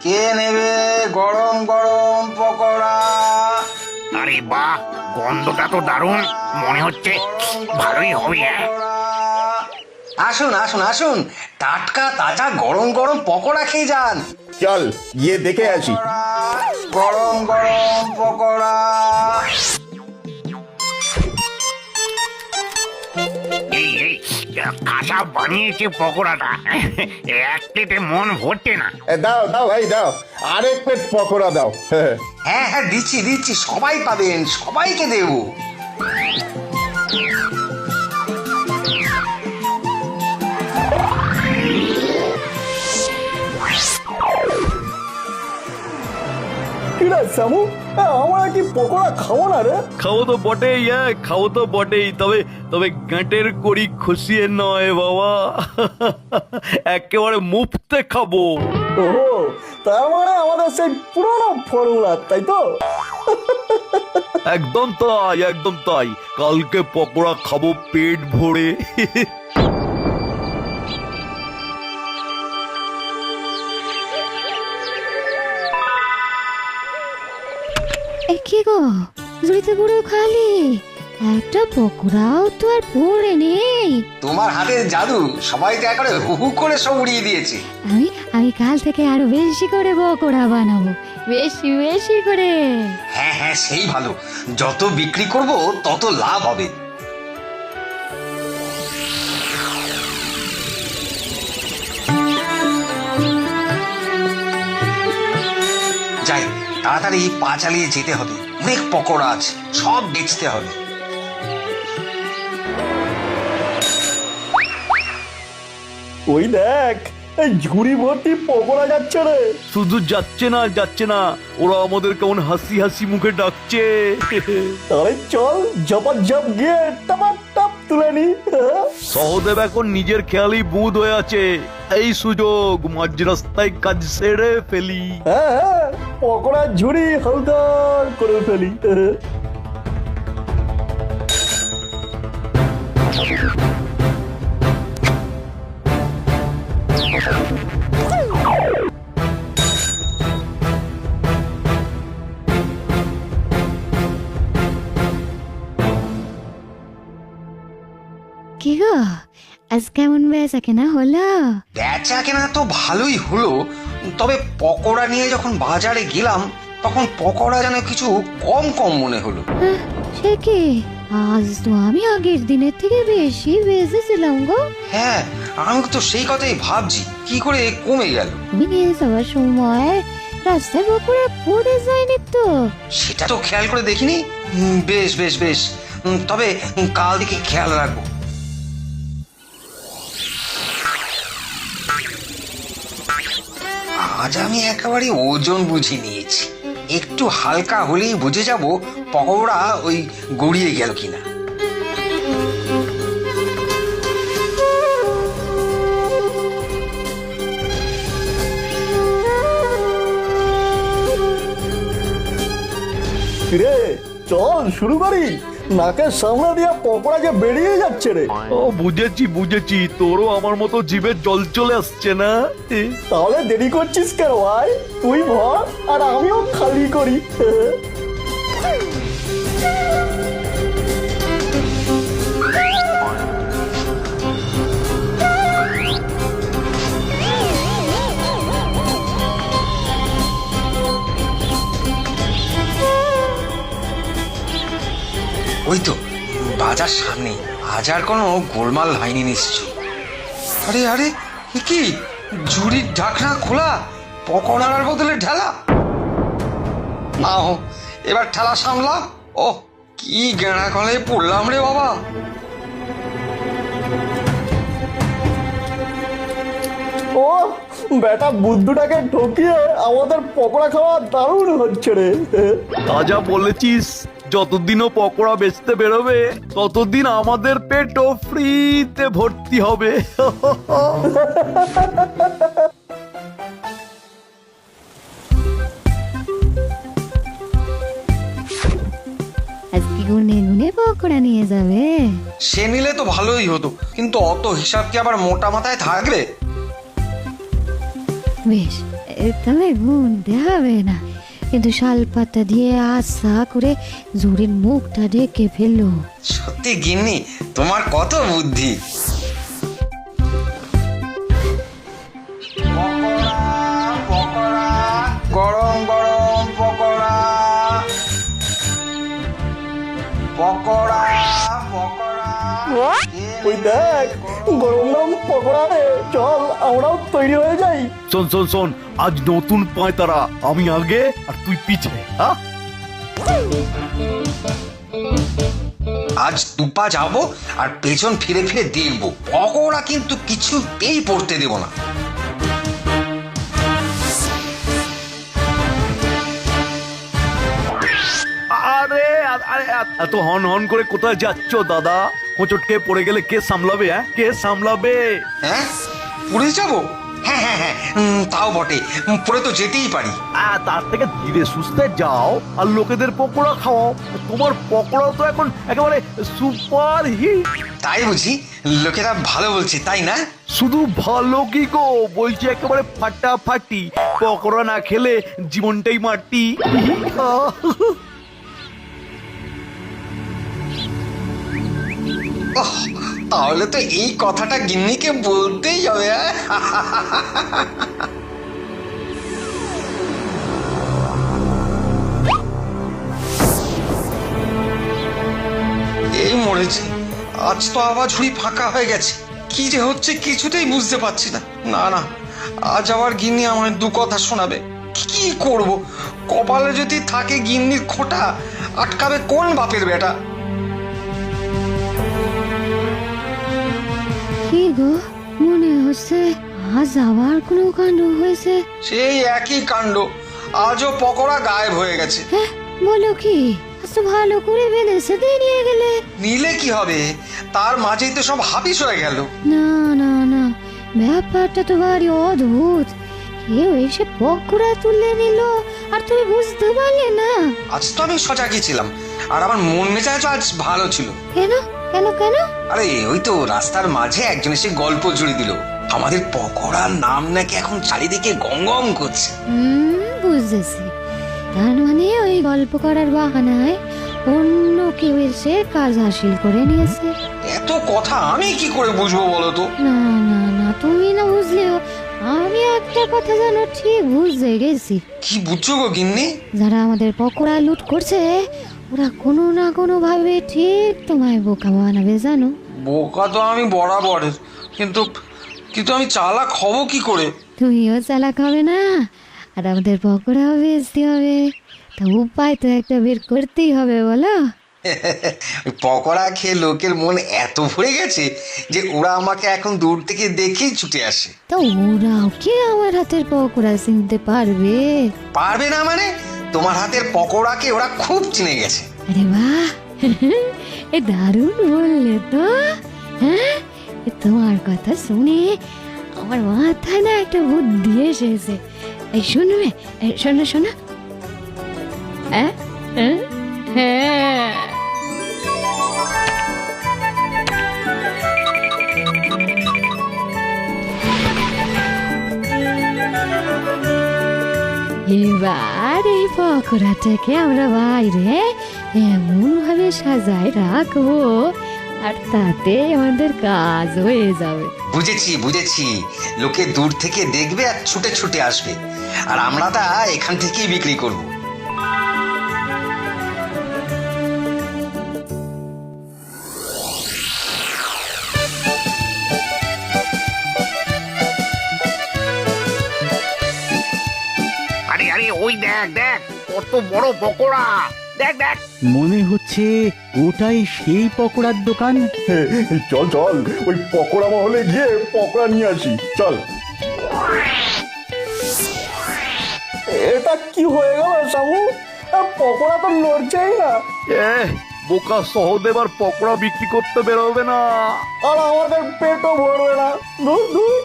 কে নেবে গরম গরম পকোড়া? আরে বাহ, গন্ধটা তো দারুণ, মনে হচ্ছে ভালোই হবে। আসুন আসুন আসুন, টাটকা তাজা গরম গরম পকোড়া খেয়ে যান। চল গিয়ে দেখে আসি। গরম গরম পকোড়া। এই এই কাঁচা বানিয়েছে পকোড়াটা, এক প্লেটে মন ভরছে না। দাও দাও ভাই দাও, আরেক প্লেট পকোড়া দাও। হ্যাঁ হ্যাঁ, দিচ্ছি দিচ্ছি, সবাই পাবেন, সবাইকে দেবো। কিরা সামু, আমরা কি পকোড়া খাবো না রে? খাবো তো বটেই, খাবো তো বটেই, তবে তবে গাঁটের কড়ি খুশিয়ে নয় বাবা, একেবারে মুফতে খাবো। ও, তার মানে আমাদের সেই পুরোনো ফর্মুলা, তাই তো? একদম তাই, একদম তাই, কালকে পকোড়া খাবো পেট ভরে। কি গো, ঝুড়িতে পুরো খালি, একটা পকোড়াও তো আর পড়ে নেই। তোমার হাতের জাদু সবাই তো একবারে হু হু করে সব উড়িয়ে দিয়েছে। আমি আমি কাল থেকে আরো বেশি করে পকোড়া বানাবো, বেশি বেশি করে। হ্যাঁ হ্যাঁ, সেই ভালো, যত বিক্রি করব তত লাভ হবে। যাই, তাড়াতাড়ি পা চালিয়ে যেতে হবে, অনেক পকোড়া আছে, সব বেচতে হবে। ওই দেখ, এই ঝুড়ি ভর্তি পকোড়া যাচ্ছে রে। শুধু যাচ্ছে না যাচ্ছে না, ওরা আমাদের কেমন হাসি হাসি মুখে ডাকছে। তাহলে চল ঝপাঝপ গিয়ে টাপ টাপ তুলে নি। সহদেব এখন নিজের খেয়ালেই বুঁদ হয়ে আছে, এই সুযোগ মাঝ রাস্তায় কাজ সেরে ফেলি। হ্যাঁ হ্যাঁ, পকোড়ার ঝুড়ি হালদার করে ফেলি। কি গো, আজ কেমন বেচা কেনা হলো? বেচা কেনা তো ভালোই হলো, তবে পকোড়া নিয়ে যখন বাজারে গেলাম তখন পকোড়া যেন কিছু কম কম মনে হলো। সে কি, আজ তো আমি আগের দিনের থেকে বেশি বেচেছিলাম গো। হ্যাঁ, আমি তো সেই কথাই ভাবছি, কি করে কমে গেল। তুমি নিয়ে যাওয়ার সময় রাস্তায় পকোড়া পড়ে যায়নি তো? সেটা তো খেয়াল করে দেখিনি। বেশ বেশ বেশ, তবে কাল দিকে খেয়াল রাখবো। আজ আমি একেবারে ওজন বুঝে নিয়েছি, একটু হালকা হলেই বুঝে যাব পকোড়া ওই গড়িয়ে গেল কিনা। রে চল শুরু করি, নাকের সামনে দিয়ে পকোড়া যে বেরিয়ে যাচ্ছে রে। ও বুঝেছি বুঝেছি, তোরও আমার মতো জিভের জল চলে আসছে না? তাহলে দেরি করছিস কেন ভাই, তুই ভর আর আমিও খালি করি। ওই তো বাজার সামনে, আজ আর কোনো গোলমাল হয়নি নিশ্চয়। আরে আরে, এ কি, ঝুড়ির ঢাকনা খোলা, পকোড়ার বদলে ঢেলা। নাও এবার ঠেলা সামলা। ও কি গেঁড়া কলে পড়লাম রে বাবা। ও বেটা বুদ্ধুটাকে ঠকিয়ে আমাদের পকোড়া খাওয়া দারুণ হচ্ছে রে। তাজা বলেছিস, যতদিনও পকোড়া বেচতে বেরোবে ততদিন আমাদের পেটও ফ্রিতে ভর্তি হবে। আজকে গুনে গুনে পকোড়া নিয়ে যাবে? সে নিলে তো ভালোই হতো, কিন্তু অত হিসাব কি আবার মোটা মাথায় থাকবে? বেশ, তবে গুনতে হবে না, কিন্তু শাল পাতা দিয়ে আশা করে জুড়ির মুখটা ঢেকে ফেললো। সত্যি গিন্নি, তোমার কত বুদ্ধি। গরম গরম পকোড়া, পকোড়া পকোড়া। ওই দেখ, গরম গরম পকোড়া রে, চল আমরাও তৈরি হয়ে যাই। শোন শোন শোন, আজ নতুন পায়তারা, আমি আগে আর তুই পিছে। হ্যাঁ, আজ দুপা যাবো আর পেছন ফিরে ফিরে দেখবো, পকোড়া কিন্তু কিছুতেই পড়তে দেব না। আরে আরে এত হন হন করে কোথায় যাচ্ছ দাদা? হোঁচটকে পড়ে গেলে কে সামলাবে? হ্যাঁ, কে সামলাবে? হ্যাঁ, পুড়ে যাবো? হ্যাঁ হ্যাঁ হ্যাঁ, তাও বটে, পুরো তো যেতেই পারি। তার থেকে ধীরে সুস্থে যাও আর লোকেদের পকোড়া খাওয়াও। তোমার পকোড়া তো এখন একেবারে সুপার হিট। তাই বুঝি? লোকেরা ভালো বলছে, তাই না? শুধু ভালো কি গো, বলছি একেবারে ফাটাফাটি। পকোড়া না খেলে জীবনটাই মাটি। ওহ, তাহলে তো এই কথাটা গিন্নিকে বলতেই হবে। এই মরেছে, আজ তো আবার ঝুড়ি ফাঁকা হয়ে গেছে। কি যে হচ্ছে কিছুতেই বুঝতে পারছি না। না না, আজ আবার গিন্নি আমায় দু কথা শোনাবে। কি করব? কপালে যদি থাকে গিন্নির খোঁটা, আটকাবে কোন বাপের বেটা? কি গো, মনে হচ্ছে আজ আবার কোনো কাণ্ড হয়েছে। সেই একই কাণ্ড, আজও পকোড়া গায়েব হয়ে গেছে। হ্যাঁ, বলো কি? আজ তো ভালো করে বেঁধেছে, দিয়ে নিয়ে গেলে। নিলে কি হবে, তার মাঝেই তো সব হাবিস হয়ে গেল। না না না, ব্যাপারটা তো ভারী অদ্ভুত। কেউ এসে পকোড়া তুলে নিল আর তুমি বুঝতে পারলে না? আজ তো আমি সজাগই ছিলাম, আর আমার মন মেজাজ আজ ভালো ছিল। কেন কেন কেন? আরে ওই তো রাস্তার মাঝে একজন এসে গল্প জুড়ে দিল, আমাদের পকোড়ার নাম নাকি এখন চারিদিকে গম গম করছে। বুঝেছি, তার মানে ওই গল্প করার বাহানায় অন্য কেউ এসে কাজ হাসিল করে নিয়েছে। এত কথা আমি কি করে বুঝবো বলো তো? না না না, তুমি না বুঝলেও আমি একটা কথা জানো ঠিক বুঝে গেছি। কি বুঝছো গো গিন্নি? যারা আমাদের পকোড়া লুট করছে, ওরা কোনো না কোনো ভাবে ঠিক তোমায় বোকা বানাবে, জানো? বোকা তো আমি বরাবর, কিন্তু কিন্তু আমি চালাক হব কি করে? তুমিও চালাক হবে না, আর আমাদের পকোড়াও বেচতে হবে। তা উপায় তো একটা বের করতেই হবে, বলো? ওই পকোড়া খেয়ে লোকের মন এত ভরে গেছে যে ওরা আমাকে এখন দূর থেকে দেখেই ছুটে আসে। তা ওরাও কি আমার হাতের পকোড়া চিনতে পারবে? পারবে না মানে? তোমার হাতের পকোড়াকে ওরা খুব চিনে গেছে। আরে বাহ, এ দারুণ বললে তো। হ্যাঁ, তোমার কথা শুনে আমার মাথায় না একটা বুদ্ধি এসেছে। এই শুনবে, শোনো শোনো। হ্যাঁ হ্যাঁ হ্যাঁ, এবার এই পকোড়াটাকে আমরা বাইরে এমন ভাবে সাজায় রাখবো, আর তাতে আমাদের কাজ হয়ে যাবে। বুঝেছি বুঝেছি, লোকে দূর থেকে দেখবে আর ছুটে ছুটে আসবে, আর আমরা তা এখান থেকেই বিক্রি করব। আরে আরে, ওই দেখ দেখ, কত বড় পকোড়া! দেখ দেখ। মনে হচ্ছে ওটাই সেই পকোড়ার দোকান। চল চল, ওই পকোড়া মহলে গিয়ে পকোড়া নিয়ে আসি, চল। এটা কি হয়ে গেল সামু? পকোড়া তো নড়ছেই না। বোকা সহদেব আর পকোড়া বিক্রি করতে বেরোবে না। আর আমাদের পেটও ভরবে না। ধুর ধুর।